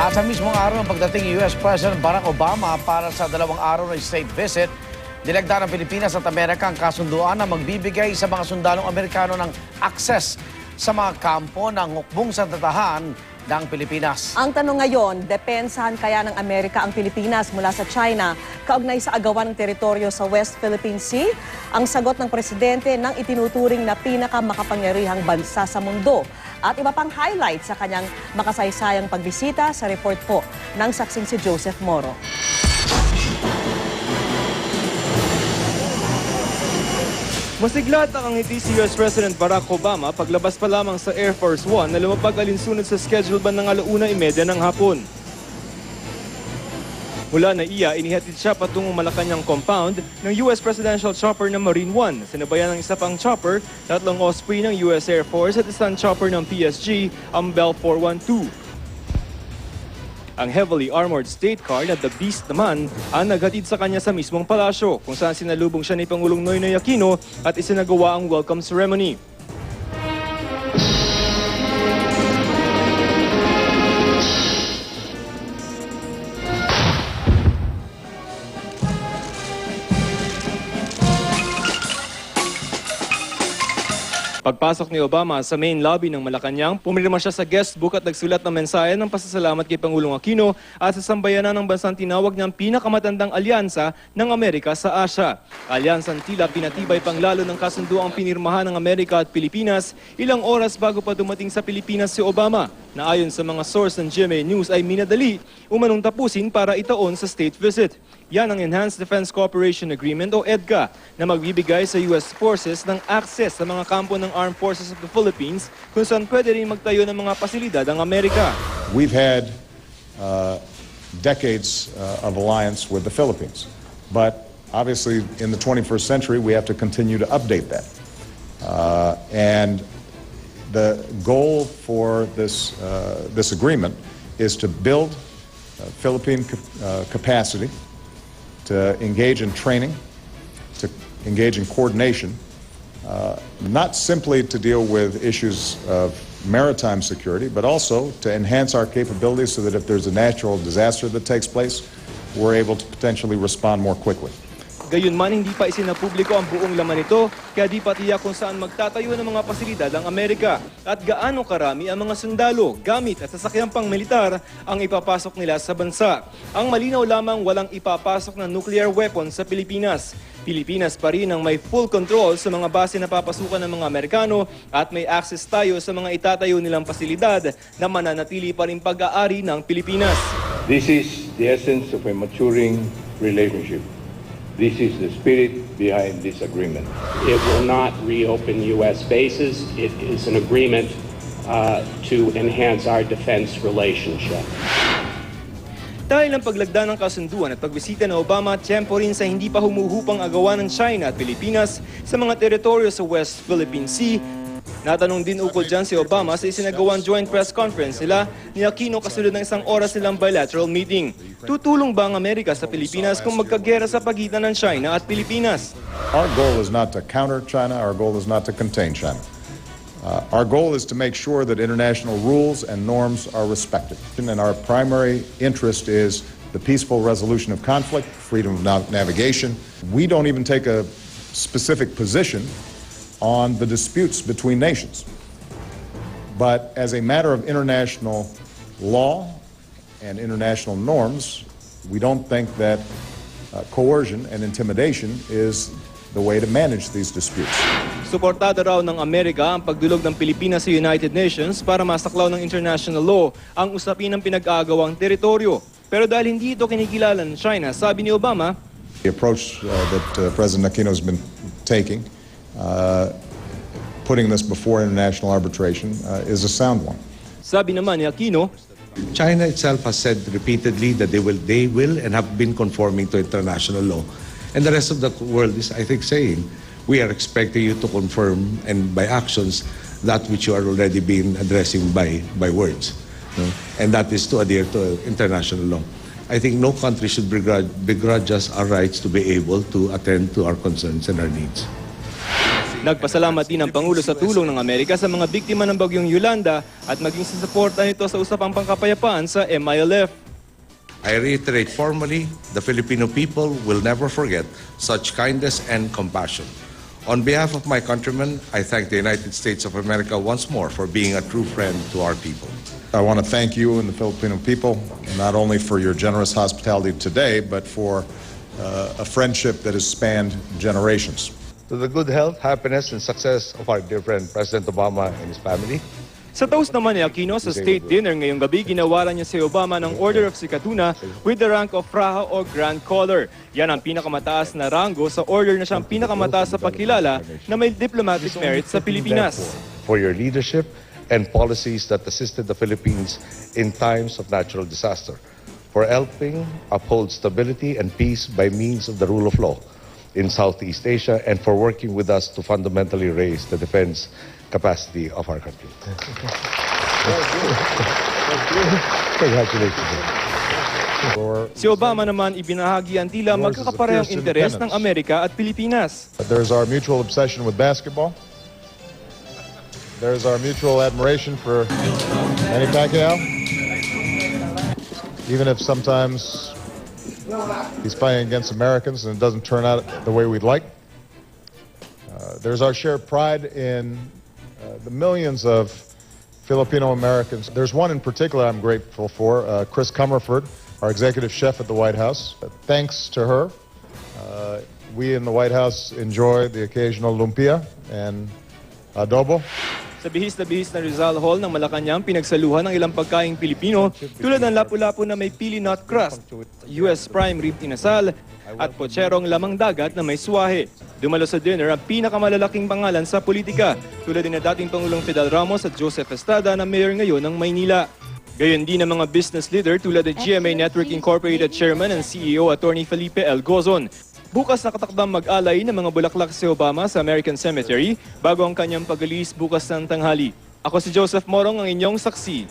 At sa mismong araw ng pagdating US President Barack Obama para sa 2 araw na state visit, dilagda ng Pilipinas at Amerika ang kasunduan na magbibigay sa mga sundalong Amerikano ng akses sa mga kampo ng hukbong sandatahan ng Pilipinas. Ang tanong ngayon, depensahan kaya ng Amerika ang Pilipinas mula sa China kaugnay sa agawan ng teritoryo sa West Philippine Sea? Ang sagot ng presidente ng itinuturing na pinakamakapangyarihang bansa sa mundo. At iba pang highlight sa kanyang makasaysayang pagbisita sa report po ng saksing si Joseph Moro. Masiglat ang ngiti si US President Barack Obama paglabas pa lamang sa Air Force One na lumapag alinsunod sa schedule bandang 1:30 ng hapon. Mula na iya, inihatid siya patungong Malacanang compound ng US Presidential Chopper na Marine One. Sinabayan ng isa pang chopper, 3 Osprey ng US Air Force at isang chopper ng PSG, ang Bell 412. Ang heavily armored state car na The Beast naman ang naghatid sa kanya sa mismong palasyo kung saan sinalubong siya ni Pangulong Noynoy Aquino at isinagawa ang welcome ceremony. Pagpasok ni Obama sa main lobby ng Malacanang, pumirma siya sa guest book at nagsulat ng mensahe ng pasasalamat kay Pangulong Aquino at sa sambayanan ng bansang tinawag niyang pinakamatandang alyansa ng Amerika sa Asia. Alyansang tila pinatibay pang lalo ng kasunduang pinirmahan ng Amerika at Pilipinas ilang oras bago pa dumating sa Pilipinas si Obama, na ayon sa mga source ng GMA News ay minadali umanong tapusin para itaon sa state visit. Yan ang Enhanced Defense Cooperation Agreement o EDCA na magbibigay sa US Forces ng access sa mga kampo ng Armed Forces of the Philippines kung saan pwede rin magtayo ng mga pasilidad ang Amerika. We've had decades of alliance with the Philippines, but obviously in the 21st century we have to continue to update that. And the goal for this agreement is to build Philippine capacity, to engage in training, to engage in coordination, not simply to deal with issues of maritime security, but also to enhance our capabilities so that if there's a natural disaster that takes place, we're able to potentially respond more quickly. Gayunman, hindi pa isinapubliko ang buong laman nito, kaya di pa tiyak kung saan magtatayo ng mga pasilidad ang Amerika at gaano karami ang mga sundalo, gamit at sasakyang pang militar ang ipapasok nila sa bansa. Ang malinaw lamang walang ipapasok na nuclear weapons sa Pilipinas. Pilipinas pa rin ang may full control sa mga base na papasukan ng mga Amerikano at may access tayo sa mga itatayo nilang pasilidad na mananatili pa rin pag-aari ng Pilipinas. This is the essence of a maturing relationship. This is the spirit behind this agreement. It will not reopen U.S. bases. It is an agreement to enhance our defense relationship. Dahil ang paglagda ng kasunduan at pagbisita ng Obama, tiyempo rin sa hindi pa humuhupang agawan ng China at Pilipinas sa mga teritoryo sa West Philippine Sea. Natanong din ukol dyan si Obama sa isinagawang joint press conference nila ni Aquino kasunod ng 1 oras nilang bilateral meeting. Tutulong ba ang Amerika sa Pilipinas kung magkagera sa pagitan ng China at Pilipinas? Our goal is not to counter China, our goal is not to contain China. Our goal is to make sure that international rules and norms are respected. And our primary interest is the peaceful resolution of conflict, freedom of navigation. We don't even take a specific position on the disputes between nations. But as a matter of international law and international norms, we don't think that coercion and intimidation is the way to manage these disputes. Suportado raw ng Amerika ang pagdulog ng Pilipinas sa United Nations para masaklaw ng international law ang usapin ng pinag-aagawang teritoryo. Pero dahil hindi ito kinikilala ng China, sabi ni Obama, the approach that President Aquino has been taking, putting this before international arbitration, is a sound one. Sabi naman ni Aquino, China itself has said repeatedly that they will and have been conforming to international law. And the rest of the world is, I think, saying, we are expecting you to confirm and by actions that which you are already been addressing by words. No? And that is to adhere to international law. I think no country should begrudge us our rights to be able to attend to our concerns and our needs. Nagpasalamat din ang Pangulo sa tulong ng Amerika sa mga biktima ng bagyong Yolanda at maging sa suporta nito sa usapang pangkapayapaan sa MILF. I reiterate formally, the Filipino people will never forget such kindness and compassion. On behalf of my countrymen, I thank the United States of America once more for being a true friend to our people. I want to thank you and the Filipino people, not only for your generous hospitality today, but for a friendship that has spanned generations. To the good health, happiness, and success of our dear friend President Obama and his family. Sa toast naman ni Aquino sa state dinner ngayong gabi, ginawaran niya si Obama ng Order of Sikatuna with the rank of Raja o Grand Caller. Yan ang pinakamataas na rango sa order na siyang pinakamataas sa pagkilala na may diplomatic merit sa Pilipinas. For your leadership and policies that assisted the Philippines in times of natural disaster. For helping uphold stability and peace by means of the rule of law in Southeast Asia, and for working with us to fundamentally raise the defense capacity of our country. Congratulations. Si Obama naman ibinahagi ang tila magkakaparehong interes ng Amerika at Pilipinas. There's our mutual obsession with basketball. There's our mutual admiration for Manny Pacquiao. Even if sometimes he's fighting against Americans and it doesn't turn out the way we'd like. There's our shared pride in the millions of Filipino Americans. There's one in particular I'm grateful for, Chris Comerford, our executive chef at the White House. Thanks to her, we in the White House enjoy the occasional lumpia and adobo. Sa bihis na Rizal Hall ng Malacanang, pinagsaluhan ng ilang pagkaing Pilipino tulad ng lapu-lapu na may pili nut crust, US prime rib inasal, at potserong lamang dagat na may suwahe. Dumalo sa dinner ang pinakamalalaking pangalan sa politika, tulad din na dating Pangulong Fidel Ramos at Joseph Estrada na mayor ngayon ng Maynila. Gayon din ang mga business leader tulad ng GMA Network Incorporated Chairman and CEO Attorney Felipe L. Gozon. Bukas nakatakdang mag-alay ng mga bulaklak si Obama sa American Cemetery bago ang kanyang pag-alis bukas ng tanghali. Ako si Joseph Morong, ang inyong saksi.